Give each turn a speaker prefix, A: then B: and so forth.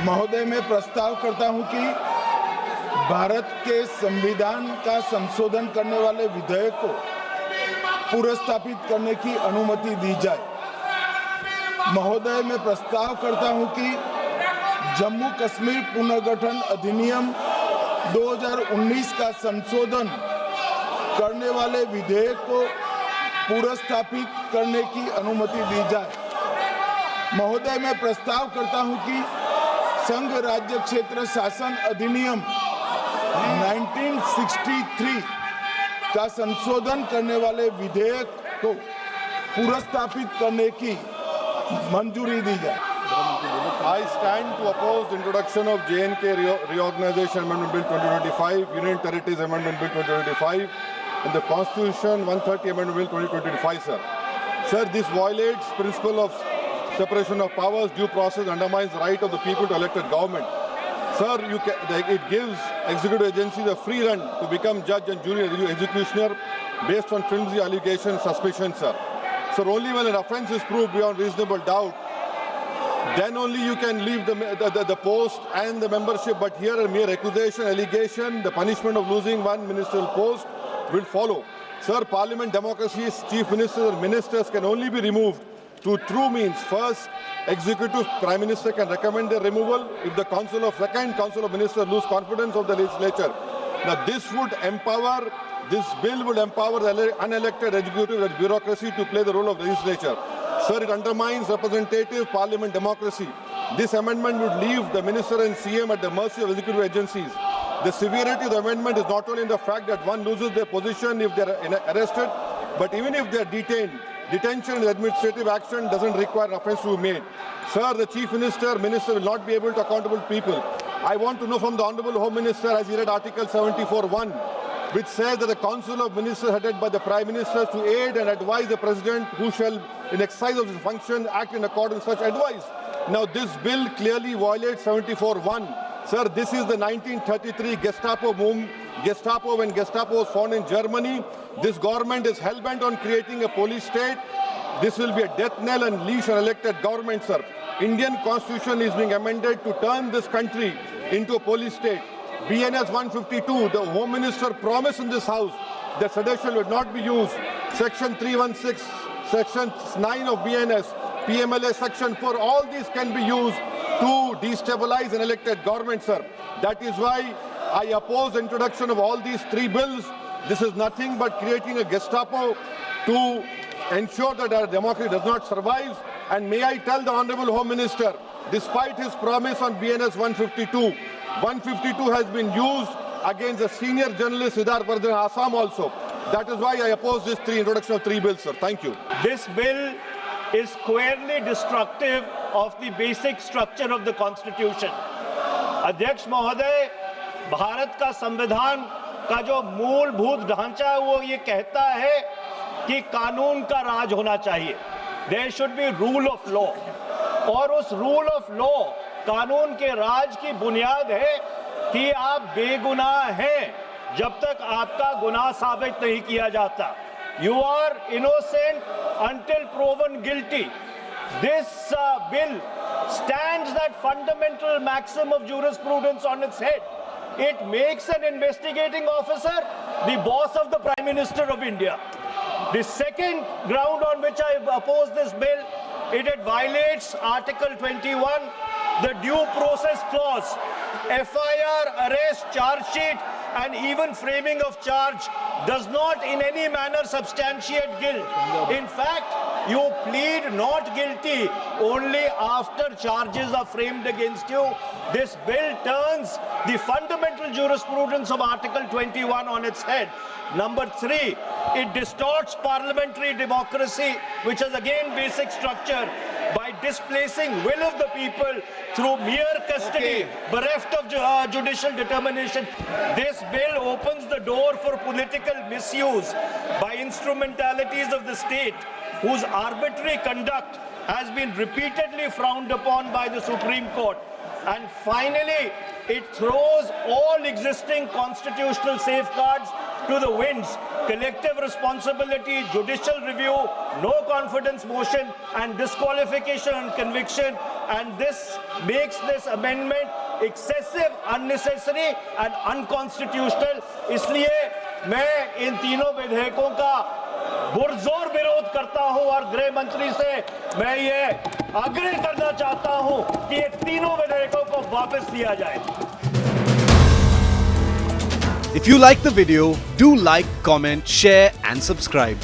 A: महोदय, मैं प्रस्ताव करता हूं कि भारत के संविधान का संशोधन करने वाले विधेयक को पुनर्स्थापित करने की अनुमति दी जाए। महोदय, मैं प्रस्ताव करता हूं कि जम्मू कश्मीर पुनर्गठन अधिनियम 2019 का संशोधन करने वाले विधेयक को पुनर्स्थापित करने की अनुमति दी जाए। महोदय, मैं प्रस्ताव करता हूं कि संघ राज्य क्षेत्र शासन अधिनियम 1963 का संशोधन करने वाले विधेयक को पुनर्स्थापित करने की मंजूरी दी जाए।
B: I stand to oppose the introduction of J&K Reorganization Amendment Bill 2025, Union Territories Amendment Bill 2025, and the Constitution 130 Amendment Bill 2025, sir. Sir, this violates principle of separation of powers, due process, undermines the right of the people to elected government. Sir, it gives executive agencies a free run to become judge and jury executioner based on flimsy allegations, suspicions, sir. Sir, only when an offence is proved beyond reasonable doubt, then only you can leave the post and the membership. But here a mere accusation, allegation, the punishment of losing one ministerial post will follow. Sir, parliament democracy's chief ministers and ministers can only be removed through true means. First, executive prime minister can recommend their removal if the council of ministers lose confidence of the legislature. Now this bill would empower the unelected executive bureaucracy to play the role of legislature. Sir, it undermines representative parliament democracy. This amendment would leave the minister and CM at the mercy of executive agencies. The severity of the amendment is not only in the fact that one loses their position if they are arrested, but even if they are detained. Detention and administrative action doesn't require offence to be made. Sir, the chief minister will not be able to accountable people. I want to know from the Honourable Home Minister, as he read Article 74(1), which says that the Council of Ministers headed by the Prime Minister to aid and advise the President who shall, in exercise of his function, act in accordance with such advice. Now, this bill clearly violates 74(1). Sir, this is the 1933 Gestapo when Gestapo was found in Germany. This government is hell-bent on creating a police state. This will be a death knell and leash on elected government, sir. Indian constitution is being amended to turn this country into a police state. BNS 152, the Home Minister promised in this House that sedition would not be used. Section 316, Section 9 of BNS, PMLA Section 4, all these can be used to destabilize an elected government, sir. That is why I oppose the introduction of all these three bills. This is nothing but creating a Gestapo to ensure that our democracy does not survive. And may I tell the Honourable Home Minister, despite his promise on BNS 152 has been used against a senior journalist, Siddharth Vardhan, Assam also. That is why I oppose this introduction of three bills, sir. Thank you.
C: This bill is squarely destructive of the basic structure of the Constitution. अध्यक्ष महोदय, भारत का संविधान का जो मूलभूत ढांचा है वो ये कहता है कि कानून का राज होना चाहिए. There should be rule of law. और उस rule of law, कानून के राज की बुनियाद है कि आप बेगुनाह हैं जब तक आपका गुनाह साबित नहीं किया जाता. You are innocent until proven guilty. This bill stands that fundamental maxim of jurisprudence on its head. It makes an investigating officer the boss of the Prime Minister of India. The second ground on which I oppose this bill, it violates Article 21, the due process clause. FIR, arrest, charge sheet, and even framing of charge does not in any manner substantiate guilt. In fact, you plead not guilty only after charges are framed against you. This bill turns the fundamental jurisprudence of Article 21 on its head. Number 3, it distorts parliamentary democracy, which is again basic structure, by displacing will of the people through mere custody, bereft of judicial determination. This bill opens the door for political misuse by instrumentalities of the state, whose arbitrary conduct has been repeatedly frowned upon by the Supreme Court. And finally, it throws all existing constitutional safeguards to the winds. Collective responsibility, judicial review, no confidence motion, and disqualification and conviction. And this makes this amendment excessive, unnecessary, and unconstitutional. इसलिए मैं इन तीनों विधेयकों का पुरजोर विरोध करता हूं और गृह मंत्री से मैं ये आग्रह करना चाहता हूं कि ये तीनों विधेयकों को वापस लिया जाए।
D: If you like the video, do like, comment, share and subscribe.